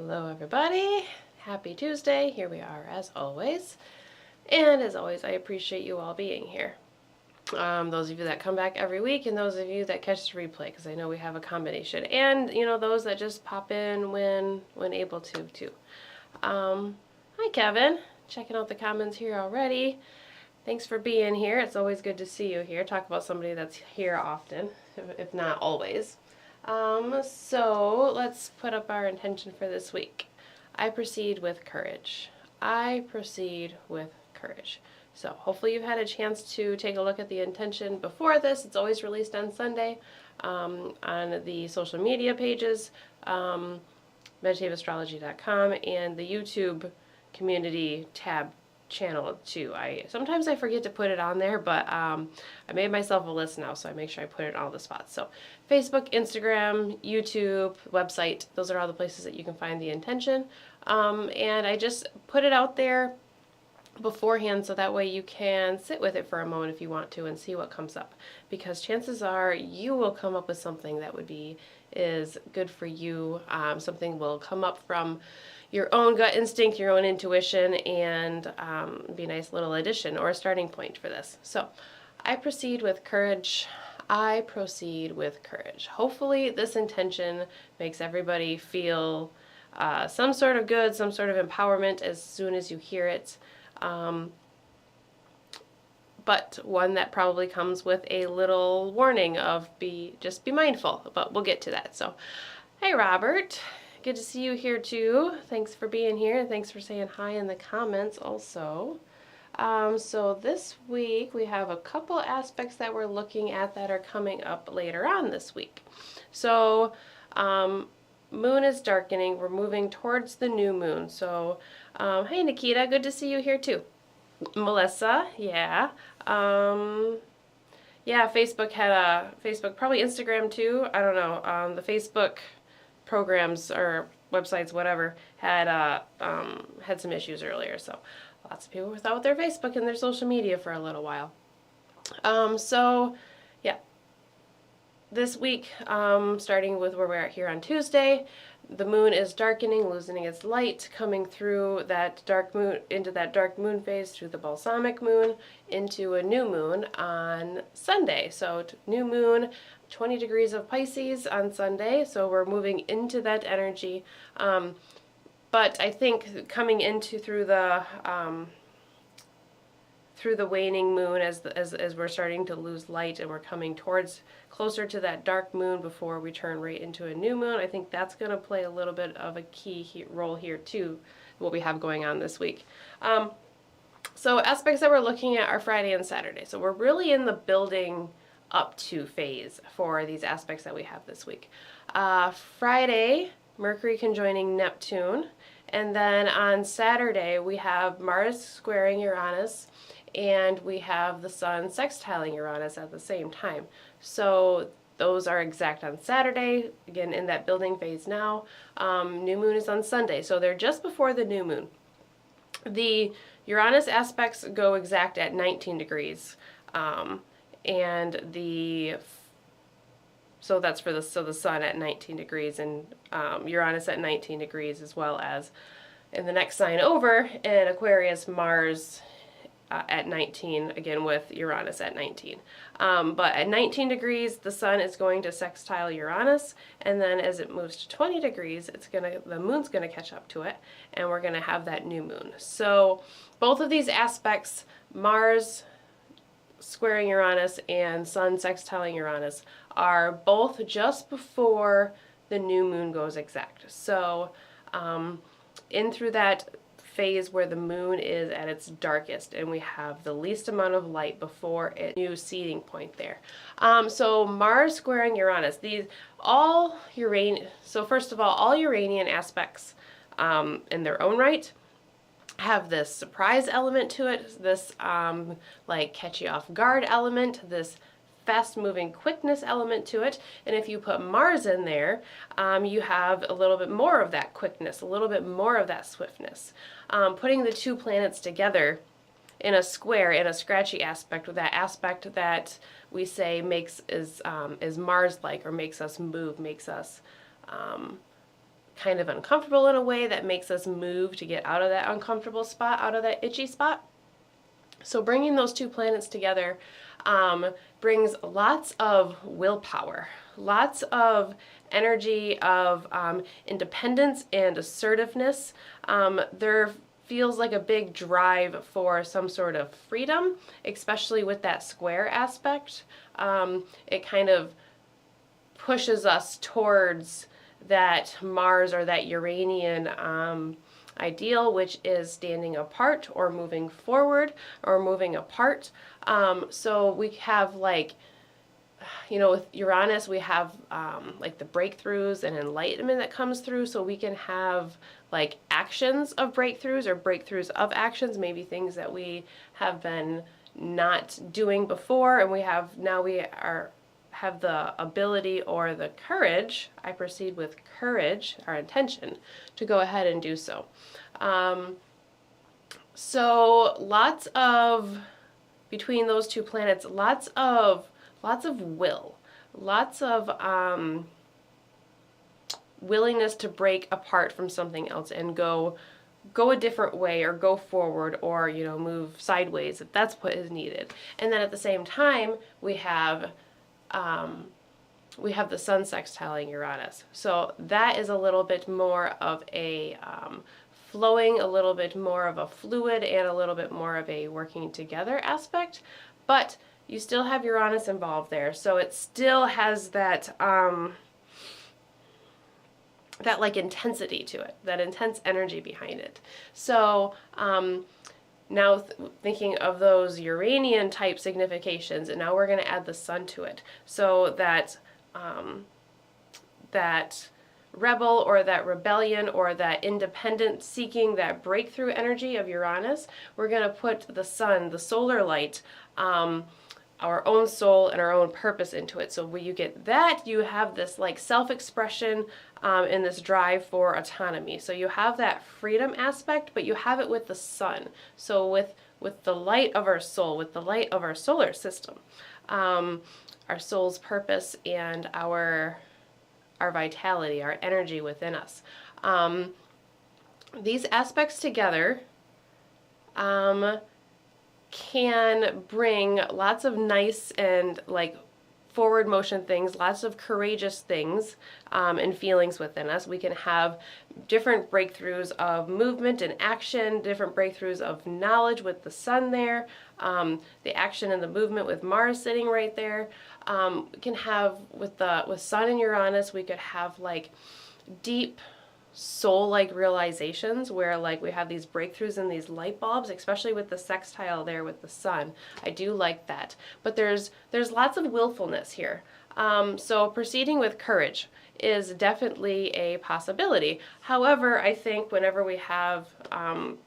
Hello everybody, happy Tuesday, here we are as always, and as always I appreciate you all being here. Those of you that come back every week and those of you that catch the replay, because I know we have a combination, and those that just pop in when able to too. Hi Kevin, checking out the comments here already. Thanks for being here, it's always good to see you here. Talk about somebody that's here often, if not always. So let's put up our intention for this week. I proceed with courage. I proceed with courage. So hopefully you've had a chance to take a look at the intention before this. It's always released on Sunday on the social media pages, meditativeastrology.com, and the YouTube community tab channel too. Sometimes I forget to put it on there, but I made myself a list now, so I make sure I put it in all the spots. So Facebook, Instagram, YouTube, website, those are all the places that you can find the intention. And I just put it out there beforehand so that way you can sit with it for a moment if you want to and see what comes up, because chances are you will come up with something that is good for you. Something will come up from your own gut instinct, your own intuition, and be a nice little addition or a starting point for this. So I proceed with courage. I proceed with courage. Hopefully this intention makes everybody feel some sort of good, some sort of empowerment as soon as you hear it. But one that probably comes with a little warning of just be mindful, but we'll get to that. So, hey Robert, good to see you here too. Thanks for being here, and thanks for saying hi in the comments also. So this week we have a couple aspects that we're looking at that are coming up later on this week. So moon is darkening, we're moving towards the new moon. So hey Nikita, good to see you here too. Melissa, yeah. Yeah, Facebook, probably Instagram too, I don't know. The Facebook programs or websites, whatever, had some issues earlier, so lots of people were without their Facebook and their social media for a little while. So yeah, this week, starting with where we're at here on Tuesday, the moon is darkening, losing its light, coming through that dark moon, into that dark moon phase, through the balsamic moon, into a new moon on Sunday. So new moon, 20 degrees of Pisces on Sunday, so we're moving into that energy. But I think coming into through the waning moon as we're starting to lose light and we're coming towards closer to that dark moon before we turn right into a new moon, I think that's going to play a little bit of a key role here too, what we have going on this week. So aspects that we're looking at are Friday and Saturday. So we're really in the building up to phase for these aspects that we have this week. Friday, Mercury conjoining Neptune, and then on Saturday we have Mars squaring Uranus, and we have the Sun sextiling Uranus at the same time. So those are exact on Saturday, again in that building phase now. New moon is on Sunday, so they're just before the new moon. The Uranus aspects go exact at 19 degrees. And so that's for the Sun at 19 degrees and Uranus at 19 degrees, as well as in the next sign over in Aquarius, Mars at 19, again with Uranus at 19. But at 19 degrees, the Sun is going to sextile Uranus, and then as it moves to 20 degrees, the moon's gonna catch up to it, and we're gonna have that new moon. So both of these aspects, Mars squaring Uranus and Sun sextiling Uranus, are both just before the new moon goes exact. So in through that phase where the moon is at its darkest and we have the least amount of light before its new seeding point there. So Mars squaring Uranus, so first of all Uranian aspects in their own right have this surprise element to it, this like catch you off guard element, this fast moving quickness element to it. And if you put Mars in there, you have a little bit more of that quickness, a little bit more of that swiftness. Putting the two planets together in a square, in a scratchy aspect, with that aspect that we say is Mars-like, or makes us move, makes us kind of uncomfortable in a way that makes us move to get out of that uncomfortable spot, out of that itchy spot. So bringing those two planets together brings lots of willpower, lots of energy of independence and assertiveness. There feels like a big drive for some sort of freedom, especially with that square aspect. It kind of pushes us towards that Mars or that Uranian ideal, which is standing apart or moving forward or moving apart. So we have like, with Uranus, we have like the breakthroughs and enlightenment that comes through. So we can have like actions of breakthroughs or breakthroughs of actions, maybe things that we have been not doing before, and we have the ability or the courage, I proceed with courage, our intention, to go ahead and do so. So lots of, between those two planets, lots of will, lots of willingness to break apart from something else and go a different way or go forward or, move sideways if that's what is needed. And then at the same time, we have the Sun sextiling Uranus. So that is a little bit more of a flowing, a little bit more of a fluid, and a little bit more of a working together aspect. But you still have Uranus involved there. So it still has that that like intensity to it, that intense energy behind it. So now thinking of those Uranian type significations, and now we're going to add the Sun to it. So that that rebel or that rebellion or that independent seeking, that breakthrough energy of Uranus, we're going to put the Sun, the solar light, our own soul and our own purpose into it. So when you get that, you have this like self-expression and this drive for autonomy. So you have that freedom aspect, but you have it with the Sun. So with the light of our soul, with the light of our solar system, our soul's purpose and our vitality, our energy within us. These aspects together can bring lots of nice and like forward motion things, lots of courageous things and feelings within us. We can have different breakthroughs of movement and action, different breakthroughs of knowledge with the Sun there, the action and the movement with Mars sitting right there. We can have with Sun and Uranus, we could have like deep soul-like realizations where like we have these breakthroughs and these light bulbs, especially with the sextile there with the Sun. I do like that. But there's lots of willfulness here. So proceeding with courage is definitely a possibility. However, I think whenever we have, I've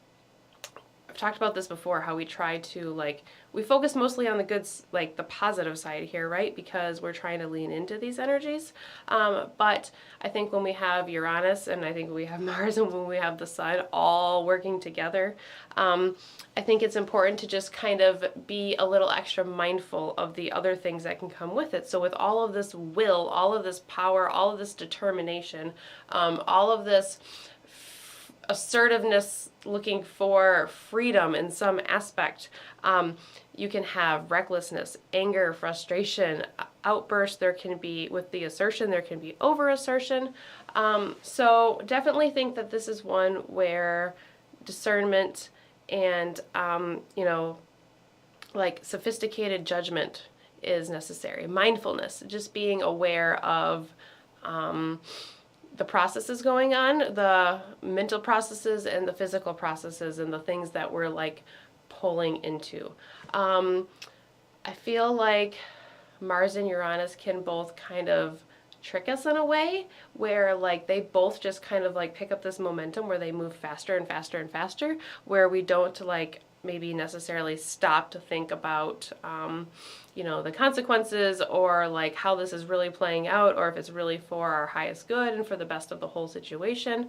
talked about this before, how we try to we focus mostly on the good, like the positive side here, right? Because we're trying to lean into these energies. But I think when we have Uranus and I think we have Mars and when we have the Sun all working together, I think it's important to just kind of be a little extra mindful of the other things that can come with it. So with all of this will, all of this power, all of this determination, all of this assertiveness, looking for freedom in some aspect. You can have recklessness, anger, frustration, outbursts. There can be, with the assertion, there can be over-assertion. So definitely think that this is one where discernment and, like sophisticated judgment is necessary. Mindfulness, just being aware of the processes going on, the mental processes and the physical processes and the things that we're like pulling into. I feel like Mars and Uranus can both kind of trick us in a way where like they both just kind of like pick up this momentum where they move faster and faster and faster, where we don't like maybe necessarily stop to think about the consequences or like how this is really playing out or if it's really for our highest good and for the best of the whole situation.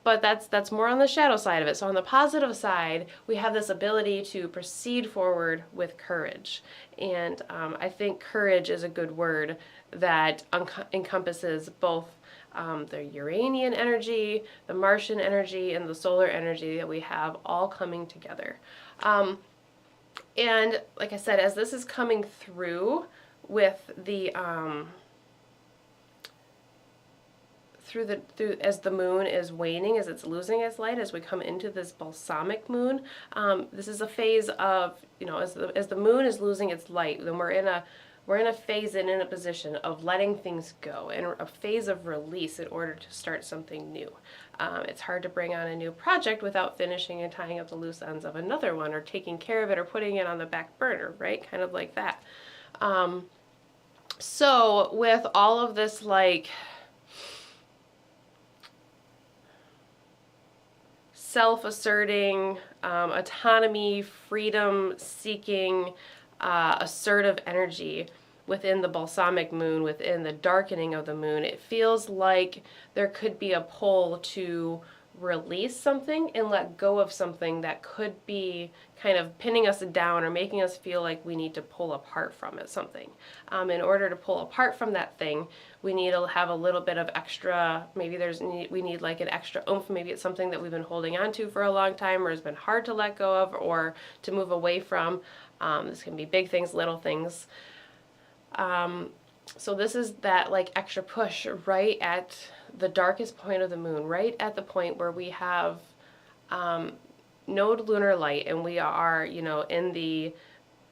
but that's more on the shadow side of it. So on the positive side, we have this ability to proceed forward with courage. And I think courage is a good word that encompasses both the Uranian energy, the Martian energy, and the solar energy that we have all coming together. And like I said, as this is coming through with the as the moon is waning, as it's losing its light, as we come into this balsamic moon, this is a phase of, you know, as the moon is losing its light, then we're in a phase and in a position of letting things go, and a phase of release in order to start something new. It's hard to bring on a new project without finishing and tying up the loose ends of another one, or taking care of it, or putting it on the back burner, right? Kind of like that. So with all of this, like, self-asserting, autonomy, freedom-seeking, assertive energy within the balsamic moon, within the darkening of the moon, it feels like there could be a pull to release something and let go of something that could be kind of pinning us down or making us feel like we need to pull apart from it, something. In order to pull apart from that thing, we need to have a little bit of extra, maybe we need like an extra oomph, maybe it's something that we've been holding on to for a long time, or has been hard to let go of or to move away from. This can be big things, little things. So this is that like extra push right at the darkest point of the moon, right at the point where we have no lunar light, and we are, you know, in the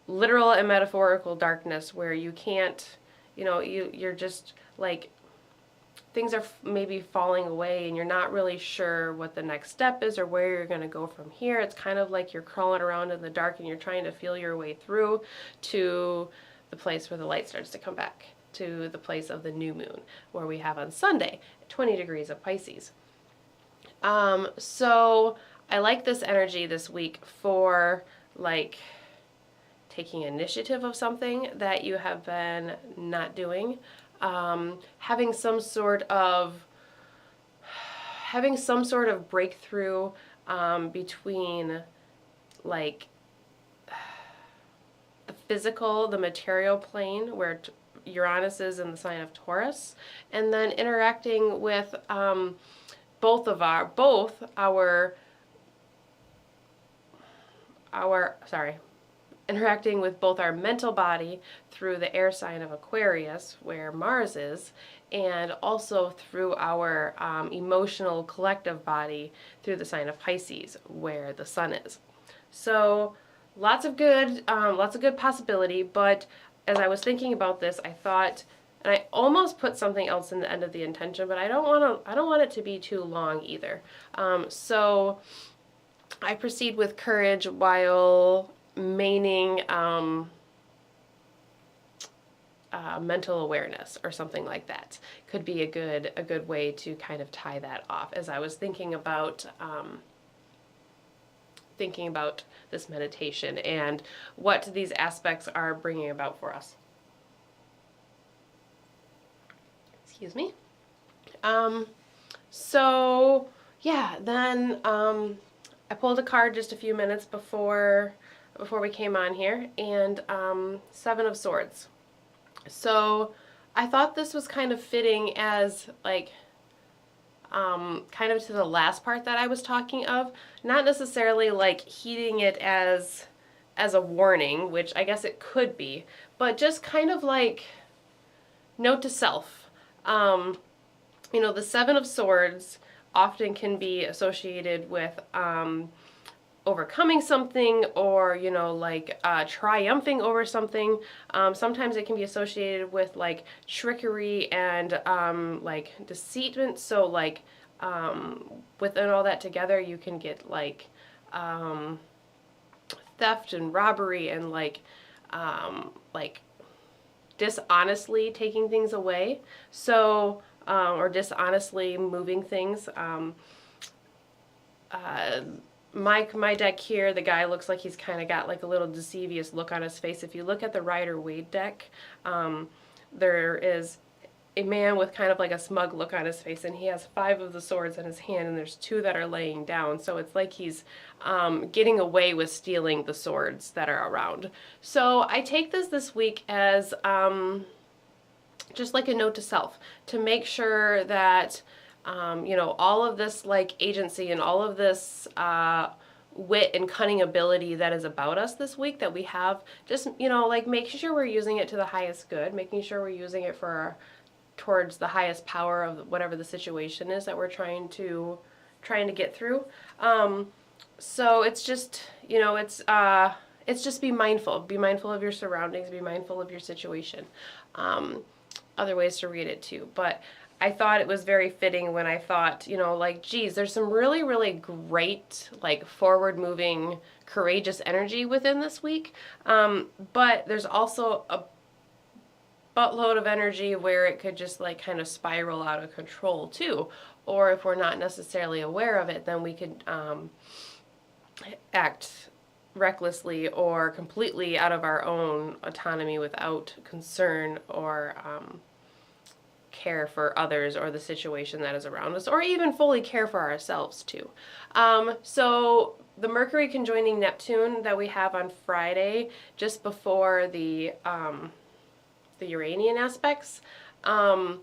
literal and metaphorical darkness where you can't, you know, you're just like, things are maybe falling away and you're not really sure what the next step is or where you're going to go from here. It's kind of like you're crawling around in the dark and you're trying to feel your way through to the place where the light starts to come back, to the place of the new moon, where we have on Sunday 20 degrees of Pisces. So I like this energy this week for like taking initiative of something that you have been not doing, having some sort of breakthrough between like the physical, the material plane, where Uranus is in the sign of Taurus, and then interacting with interacting with both our mental body through the air sign of Aquarius, where Mars is, and also through our emotional collective body through the sign of Pisces, where the Sun is. So lots of good possibility. But as I was thinking about this, I thought, and I almost put something else in the end of the intention, but I don't want it to be too long either. So I proceed with courage while maintaining mental awareness, or something like that. Could be a good way to kind of tie that off, as I was thinking about this meditation and what these aspects are bringing about for us. Excuse me. So yeah, then I pulled a card just a few minutes before we came on here, and Seven of Swords. So I thought this was kind of fitting as like kind of to the last part that I was talking of, not necessarily like heeding it as a warning, which I guess it could be, but just kind of like note to self. You know, the Seven of Swords often can be associated with overcoming something, or, you know, like triumphing over something. Sometimes it can be associated with like trickery and like deceitment. So like within all that together, you can get like theft and robbery and like dishonestly taking things away. So or dishonestly moving things. My deck here, the guy looks like he's kind of got like a little deceivious look on his face. If you look at the Rider-Waite deck, there is a man with kind of like a smug look on his face, and he has 5 of the swords in his hand, and there's 2 that are laying down. So it's like he's getting away with stealing the swords that are around. So I take this week as just like a note to self, to make sure that you know, all of this like agency and all of this wit and cunning ability that is about us this week that we have, just, you know, like making sure we're using it to the highest good, making sure we're using it for towards the highest power of whatever the situation is that we're trying to get through. So it's just, you know, it's just be mindful of your surroundings, be mindful of your situation. Other ways to read it too, but I thought it was very fitting when I thought, you know, like, geez, there's some really, really great, like, forward-moving, courageous energy within this week, but there's also a buttload of energy where it could just, like, kind of spiral out of control, too, or if we're not necessarily aware of it, then we could act recklessly or completely out of our own autonomy without concern or care for others or the situation that is around us, or even fully care for ourselves too. So the Mercury conjoining Neptune that we have on Friday, just before the Uranian aspects, I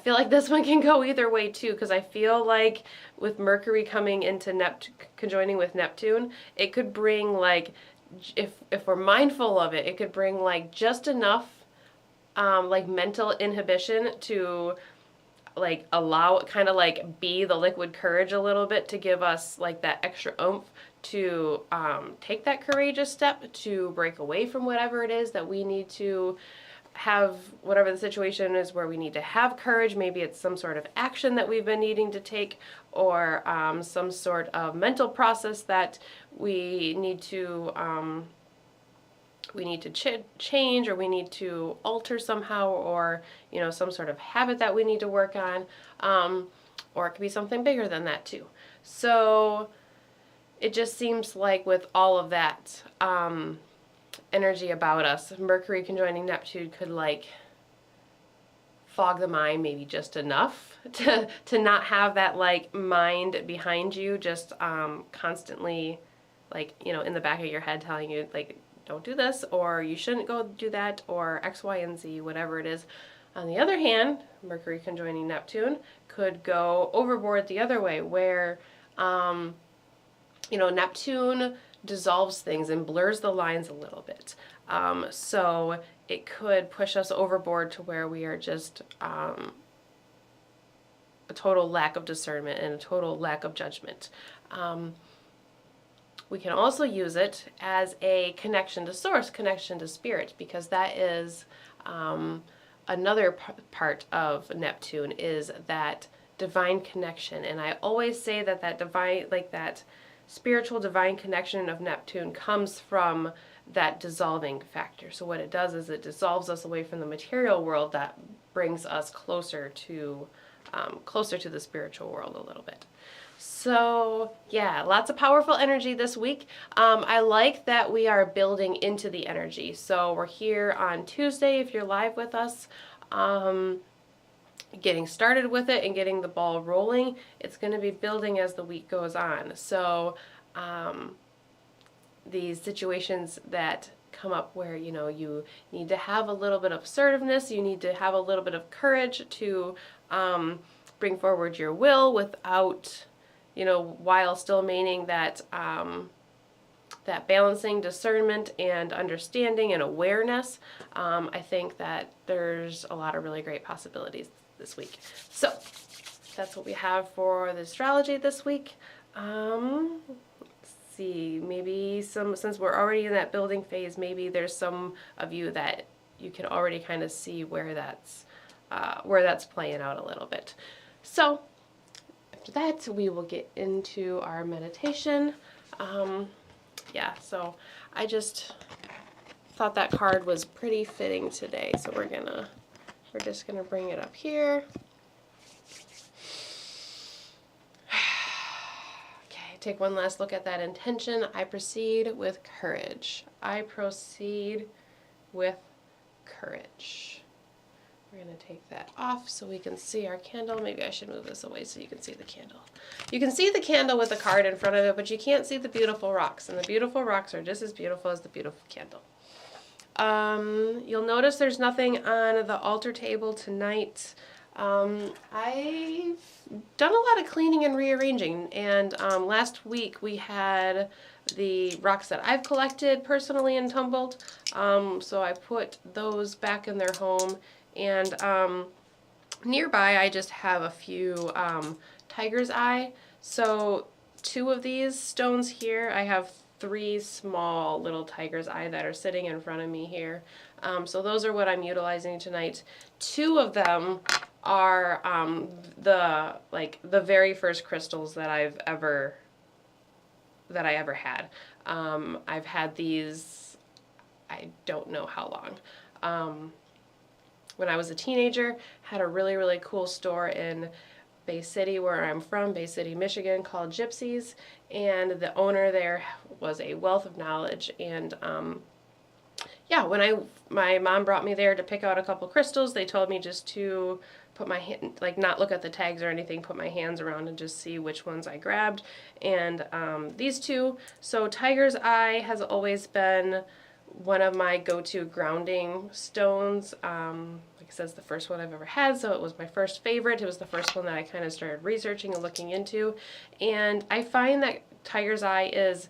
feel like this one can go either way too, because I feel like with Mercury coming into conjoining with Neptune, it could bring, like, if we're mindful of it, it could bring like just enough like mental inhibition to like allow, kind of like be the liquid courage a little bit, to give us like that extra oomph to take that courageous step to break away from whatever it is that we need to have, whatever the situation is where we need to have courage. Maybe it's some sort of action that we've been needing to take, or some sort of mental process that we need to change, or we need to alter somehow, or, you know, some sort of habit that we need to work on, or it could be something bigger than that too. So it just seems like with all of that energy about us, Mercury conjoining Neptune could like fog the mind maybe just enough to not have that like mind behind you just constantly, like, you know, in the back of your head telling you like, don't do this, or you shouldn't go do that, or X, Y, and Z, whatever it is. On the other hand, Mercury conjoining Neptune could go overboard the other way, where, you know, Neptune dissolves things and blurs the lines a little bit. So it could push us overboard to where we are just a total lack of discernment and a total lack of judgment. We can also use it as a connection to source, connection to spirit, because that is another part of Neptune, is that divine connection. And I always say that that divine, like that spiritual divine connection of Neptune comes from that dissolving factor. So what it does is it dissolves us away from the material world, that brings us closer to the spiritual world a little bit. So yeah, lots of powerful energy this week. I like that we are building into the energy. So we're here on Tuesday, if you're live with us, getting started with it and getting the ball rolling. It's going to be building as the week goes on. So these situations that come up where, you know, you need to have a little bit of assertiveness, you need to have a little bit of courage to bring forward your will without, you know, while still maintaining that that balancing discernment and understanding and awareness. I think that there's a lot of really great possibilities this week. So that's what we have for the astrology this week. Let's see, maybe since we're already in that building phase, maybe there's some of you that you can already kind of see where that's playing out a little bit. So after that, we will get into our meditation. Yeah, so I just thought that card was pretty fitting today, so we're just gonna bring it up here. Okay, take one last look at that intention. I proceed with courage. I proceed with courage. We're going to take that off so we can see our candle. Maybe I should move this away so you can see the candle. You can see the candle with the card in front of it, but you can't see the beautiful rocks. And the beautiful rocks are just as beautiful as the beautiful candle. You'll notice there's nothing on the altar table tonight. I've done a lot of cleaning and rearranging, and last week we had the rocks that I've collected personally in Tumbled, so I put those back in their home, and nearby I just have a few tiger's eye. So 2 of these stones here, I have 3 small little tiger's eye that are sitting in front of me here. So those are what I'm utilizing tonight. 2 of them are the very first crystals that I ever had. I've had these, I don't know how long. When I was a teenager, had a really, really cool store in Bay City, where I'm from, Bay City, Michigan, called Gypsies, and the owner there was a wealth of knowledge. And yeah, when my mom brought me there to pick out a couple crystals, they told me just to put my hand, like not look at the tags or anything, put my hands around and just see which ones I grabbed. And these 2, so Tiger's Eye has always been one of my go-to grounding stones. Like I said, it's the first one I've ever had, so it was my first favorite. It was the first one that I kind of started researching and looking into. And I find that Tiger's Eye is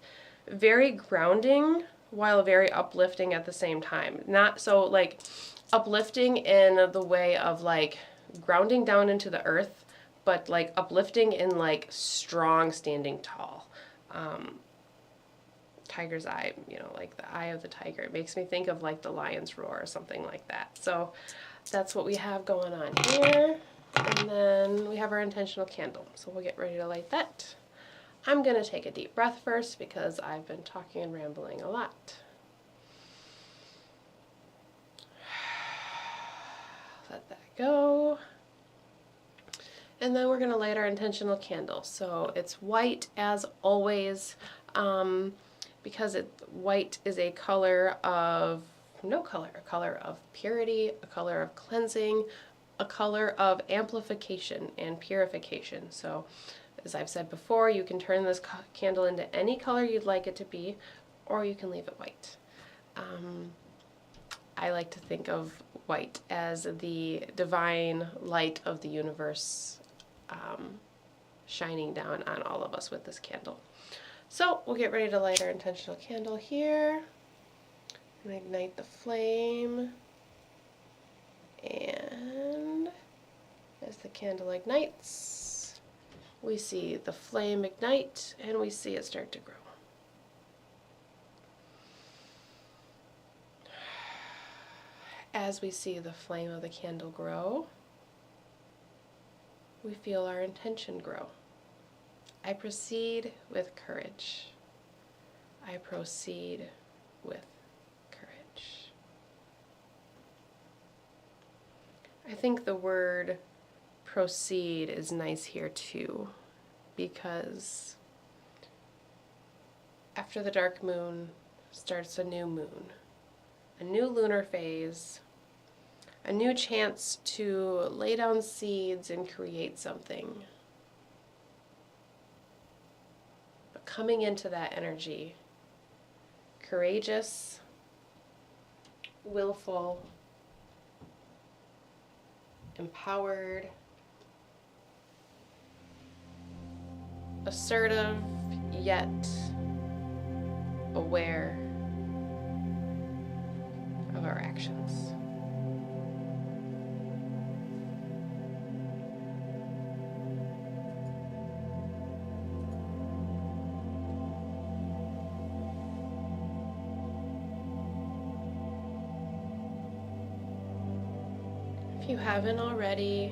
very grounding while very uplifting at the same time. Not so like uplifting in the way of like grounding down into the earth, but like uplifting in like strong standing tall. Tiger's eye, you know, like the eye of the tiger. It makes me think of like the lion's roar or something like that. So that's what we have going on here. And then we have our intentional candle. So we'll get ready to light that. I'm going to take a deep breath first because I've been talking and rambling a lot. Let that go. And then we're going to light our intentional candle. So it's white as always. Because white is a color of no color, a color of purity, a color of cleansing, a color of amplification and purification. So as I've said before, you can turn this candle into any color you'd like it to be, or you can leave it white. I like to think of white as the divine light of the universe shining down on all of us with this candle. So we'll get ready to light our intentional candle here and ignite the flame. And as the candle ignites, we see the flame ignite and we see it start to grow. As we see the flame of the candle grow, we feel our intention grow. I proceed with courage. I proceed with courage. I think the word proceed is nice here too, because after the dark moon starts a new moon, a new lunar phase, a new chance to lay down seeds and create something. Coming into that energy, courageous, willful, empowered, assertive, yet aware of our actions. If you haven't already,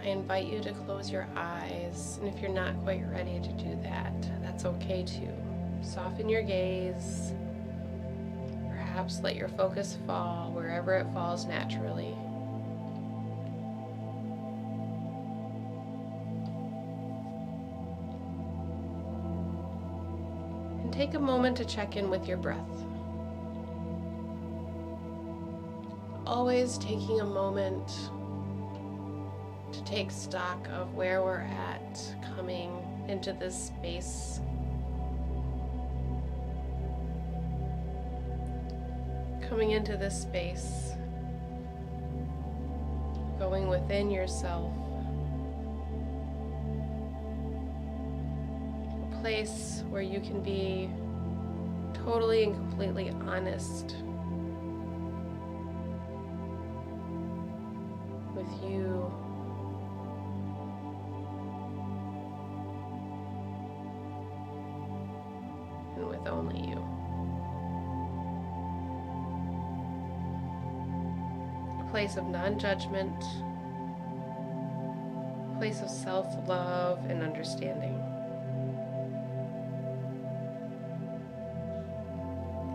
I invite you to close your eyes, and if you're not quite ready to do that, that's okay too. Soften your gaze, perhaps let your focus fall wherever it falls naturally. And take a moment to check in with your breath. always taking a moment to take stock of where we're at, coming into this space. Coming into this space, going within yourself, a place where you can be totally and completely honest with you. And with only you. A place of non-judgment, a place of self-love and understanding.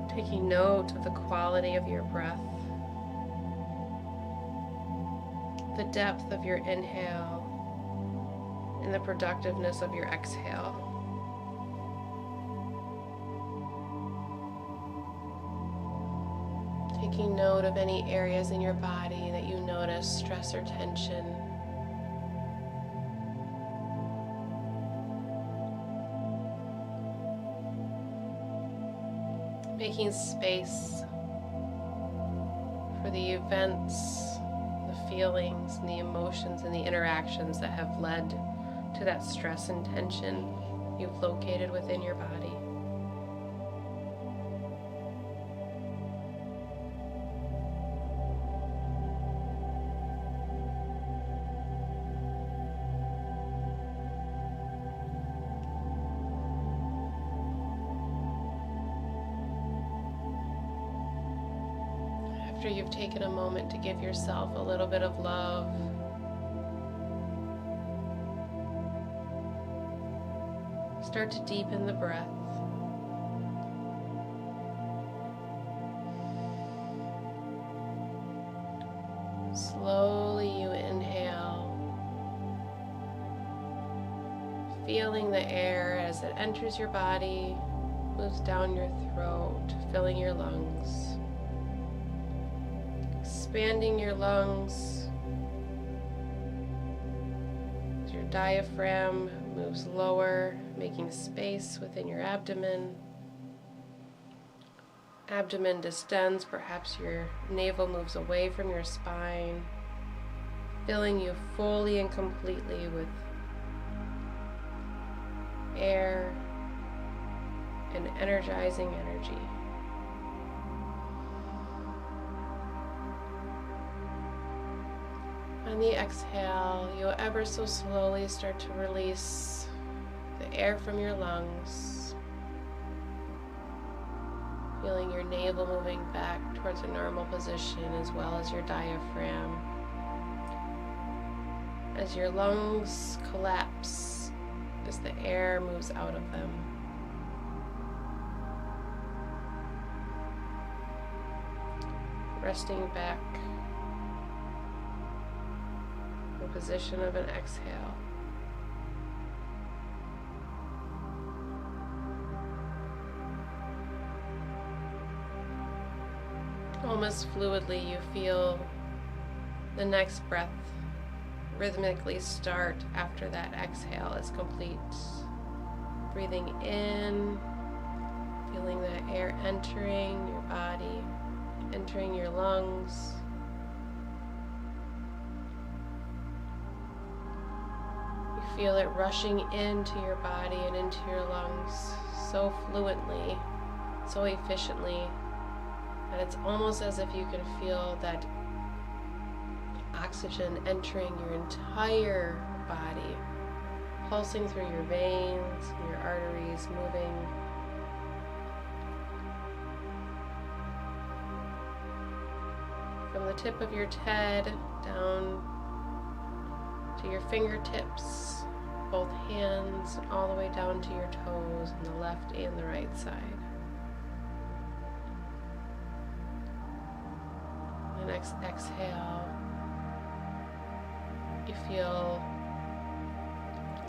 Taking note of the quality of your breath, the depth of your inhale, and the productiveness of your exhale. Taking note of any areas in your body that you notice stress or tension. Making space for the events, the feelings, and the emotions and the interactions that have led to that stress and tension you've located within your body. After you've taken a moment to give yourself a little bit of love, start to deepen the breath. Slowly you inhale, feeling the air as it enters your body, moves down your throat, filling your lungs. Expanding your lungs as your diaphragm moves lower, making space within your abdomen. Abdomen distends, perhaps your navel moves away from your spine, filling you fully and completely with air and energizing energy. On the exhale, you'll ever so slowly start to release the air from your lungs, feeling your navel moving back towards a normal position as well as your diaphragm. As your lungs collapse, as the air moves out of them. Resting back. Position of an exhale. Almost fluidly, you feel the next breath rhythmically start after that exhale is complete. Breathing in, feeling the air entering your body, entering your lungs. Feel it rushing into your body and into your lungs so fluently, so efficiently, that it's almost as if you can feel that oxygen entering your entire body, pulsing through your veins, your arteries, moving. From the tip of your head down to your fingertips, both hands, and all the way down to your toes on the left and the right side. The next exhale, you feel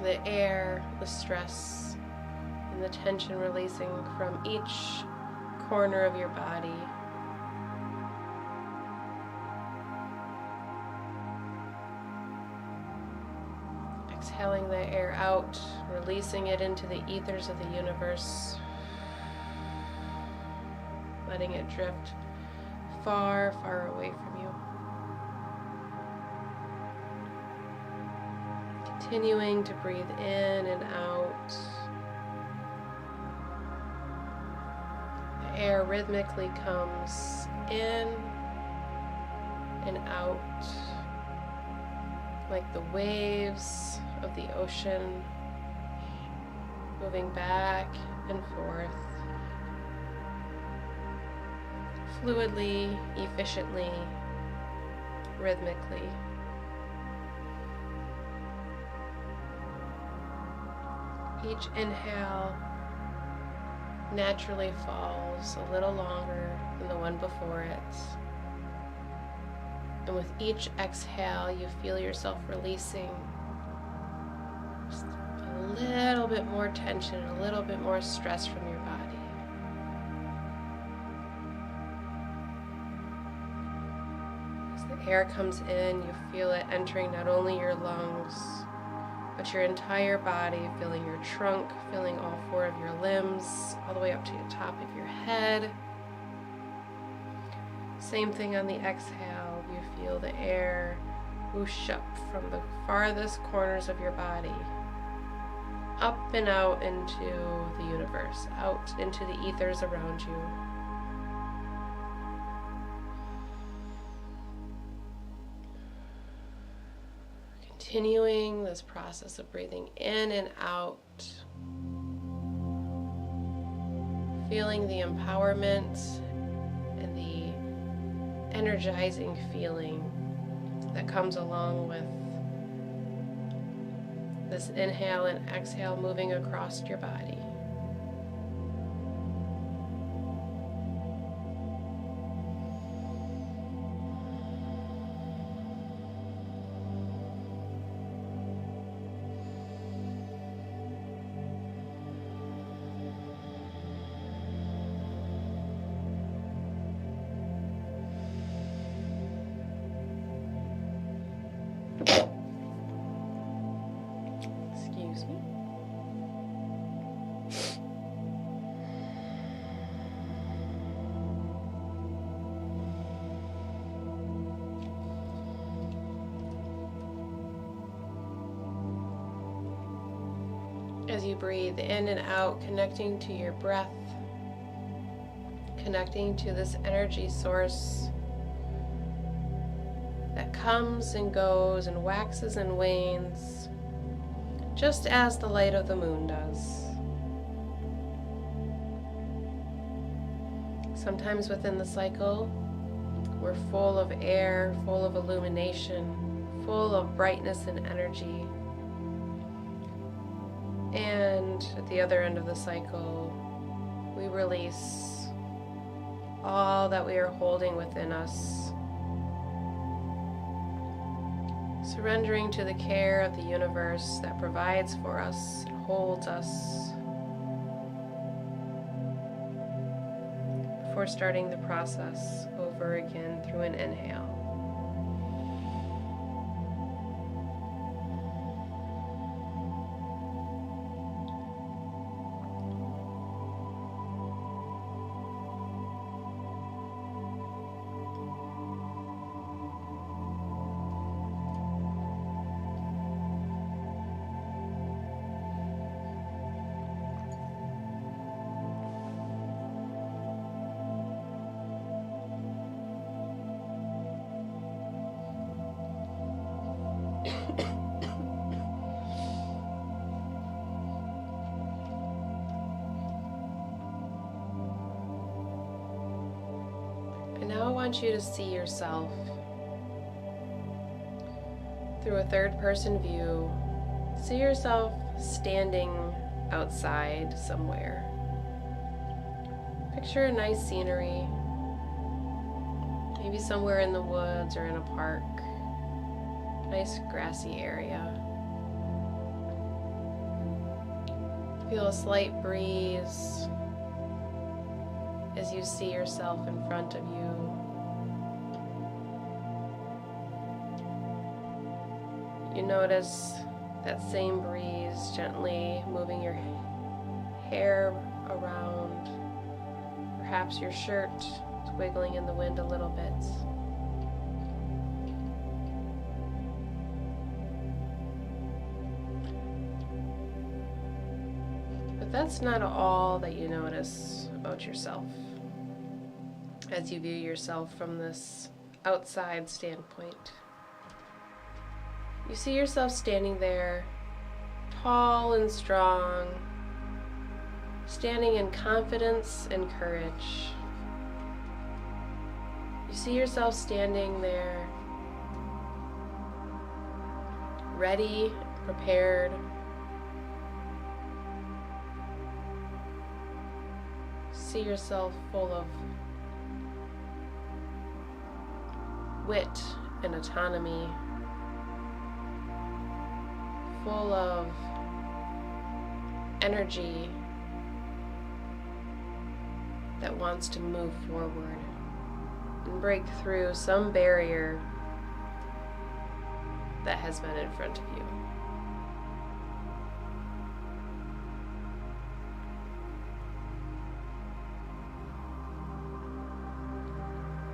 the air, the stress, and the tension releasing from each corner of your body. Exhaling the air out, releasing it into the ethers of the universe, letting it drift far, far away from you. Continuing to breathe in and out. The air rhythmically comes in and out like the waves of the ocean, moving back and forth, fluidly, efficiently, rhythmically. Each inhale naturally falls a little longer than the one before it. And with each exhale, you feel yourself releasing just a little bit more tension, a little bit more stress from your body. As the air comes in, you feel it entering not only your lungs, but your entire body, feeling your trunk, feeling all four of your limbs, all the way up to the top of your head. Same thing on the exhale. You feel the air whoosh up from the farthest corners of your body, up and out into the universe, out into the ethers around you. Continuing this process of breathing in and out, feeling the empowerment and the energizing feeling that comes along with this inhale and exhale moving across your body. Excuse me. As you breathe in and out, connecting to your breath, connecting to this energy source that comes and goes and waxes and wanes, just as the light of the moon does. Sometimes within the cycle, we're full of air, full of illumination, full of brightness and energy. And at the other end of the cycle, we release all that we are holding within us, surrendering to the care of the universe that provides for us and holds us, before starting the process over again through an inhale. And now I want you to see yourself through a third-person view. See yourself standing outside somewhere. Picture a nice scenery, maybe somewhere in the woods or in a park, nice grassy area. Feel a slight breeze as you see yourself in front of you. You notice That same breeze gently moving your hair around. Perhaps your shirt is wiggling in the wind a little bit. But that's not all that you notice about yourself as you view yourself from this outside standpoint. You see yourself standing there, tall and strong, standing in confidence and courage. You see yourself standing there, ready, prepared. See yourself full of wit and autonomy, full of energy that wants to move forward and break through some barrier that has been in front of you.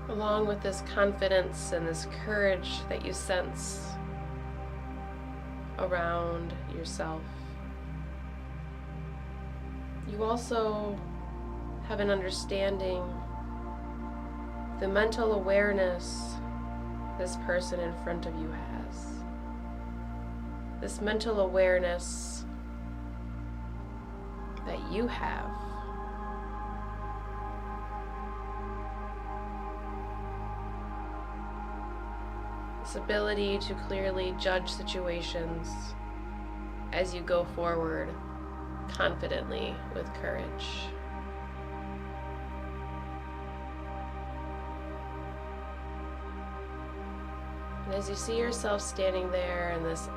Along with this confidence and this courage that you sense around yourself, you also have an understanding, the mental awareness this person in front of you has. This mental awareness that you have. This ability to clearly judge situations as you go forward confidently with courage. And as you see yourself standing there in this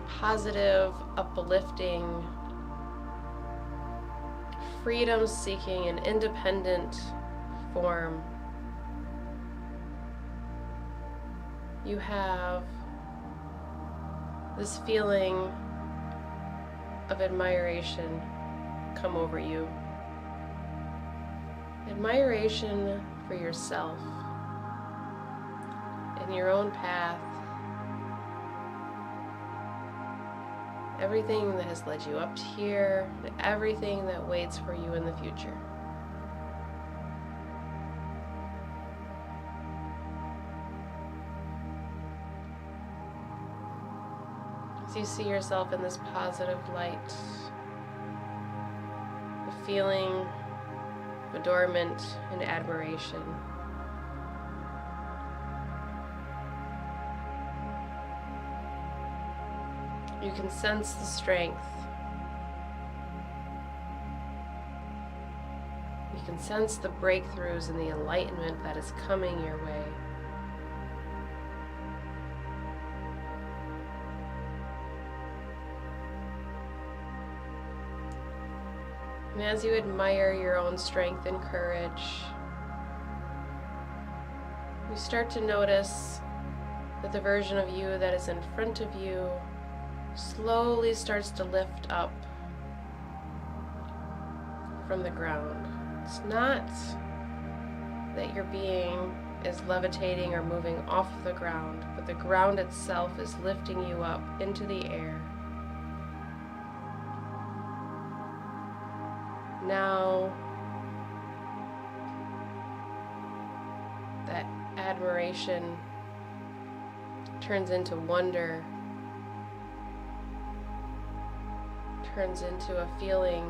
positive, uplifting, freedom-seeking and independent form, you have this feeling of admiration come over you. Admiration for yourself and your own path. Everything that has led you up to here, and everything that waits for you in the future. As you see yourself in this positive light, the feeling of adornment and admiration. You can sense the strength. You can sense the breakthroughs and the enlightenment that is coming your way. And as you admire your own strength and courage, you start to notice that the version of you that is in front of you slowly starts to lift up from the ground. It's not that your being is levitating or moving off of the ground, but the ground itself is lifting you up into the air. Now, that admiration turns into wonder, turns into a feeling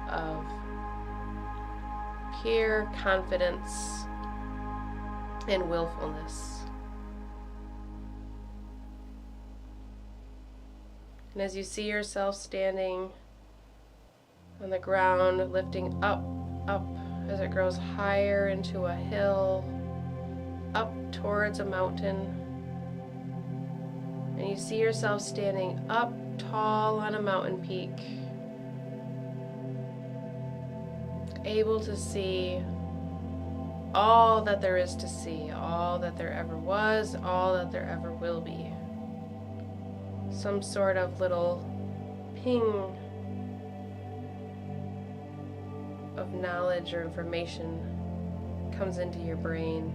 of pure confidence and willfulness. And as you see yourself standing on the ground, lifting up, up, as it grows higher into a hill, up towards a mountain, and you see yourself standing up tall on a mountain peak, able to see all that there is to see, all that there ever was, all that there ever will be. Some sort of little ping of knowledge or information comes into your brain.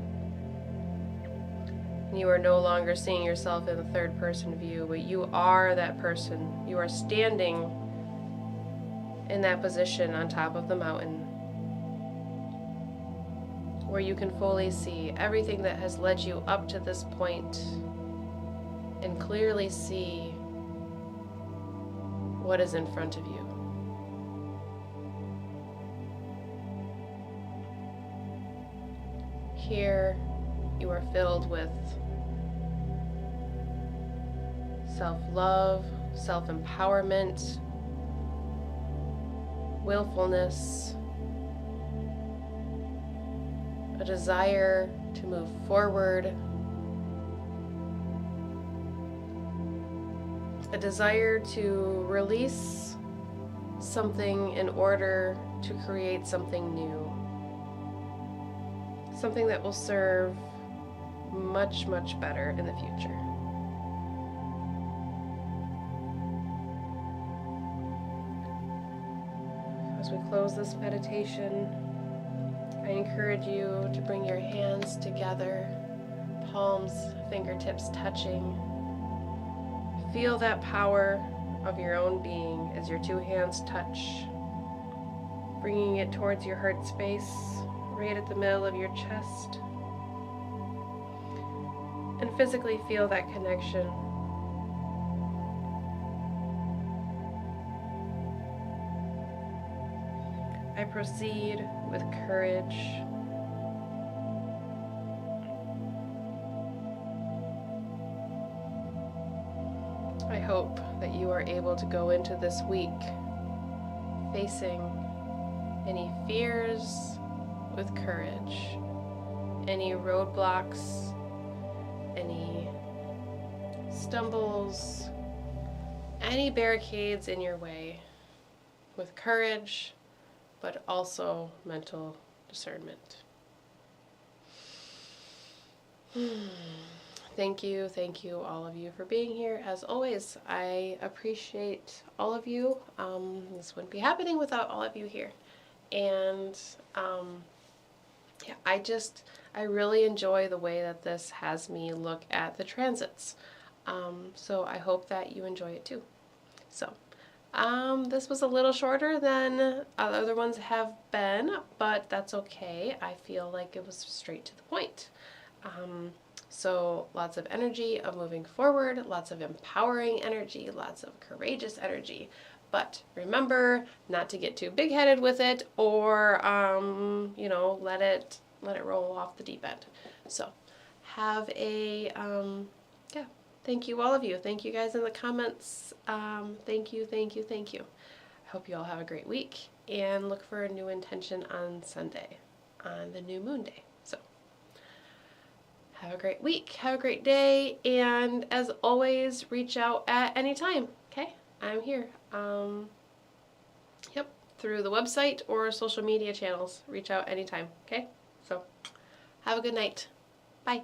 You are no longer seeing yourself in the third person view, but you are that person. You are standing in that position on top of the mountain where you can fully see everything that has led you up to this point and clearly see what is in front of you. Here you are filled with self-love, self-empowerment, willfulness, a desire to move forward, a desire to release something in order to create something new, something that will serve much, much better in the future. As we close this meditation, I encourage you to bring your hands together, palms, fingertips touching. Feel that power of your own being as your two hands touch, bringing it towards your heart space, right at the middle of your chest. And physically feel that connection. I proceed with courage. I hope that you are able to go into this week facing any fears with courage, any roadblocks, any stumbles, any barricades in your way with courage, but also mental discernment. Thank you, all of you, for being here. As always, I appreciate all of you. This wouldn't be happening without all of you here. And yeah, I really enjoy the way that this has me look at the transits. So I hope that you enjoy it too. So this was a little shorter than other ones have been, but that's okay. I feel like it was straight to the point. So lots of energy of moving forward, lots of empowering energy, lots of courageous energy. But remember not to get too big-headed with it, or you know, let it roll off the deep end. So have a yeah. Thank you, all of you. Thank you guys in the comments. Thank you. I hope you all have a great week, and look for a new intention on Sunday, on the new moon day. So have a great week, have a great day, and as always, reach out at any time, okay? I'm here. Yep, through the website or social media channels. Reach out anytime, okay? So have a good night. Bye.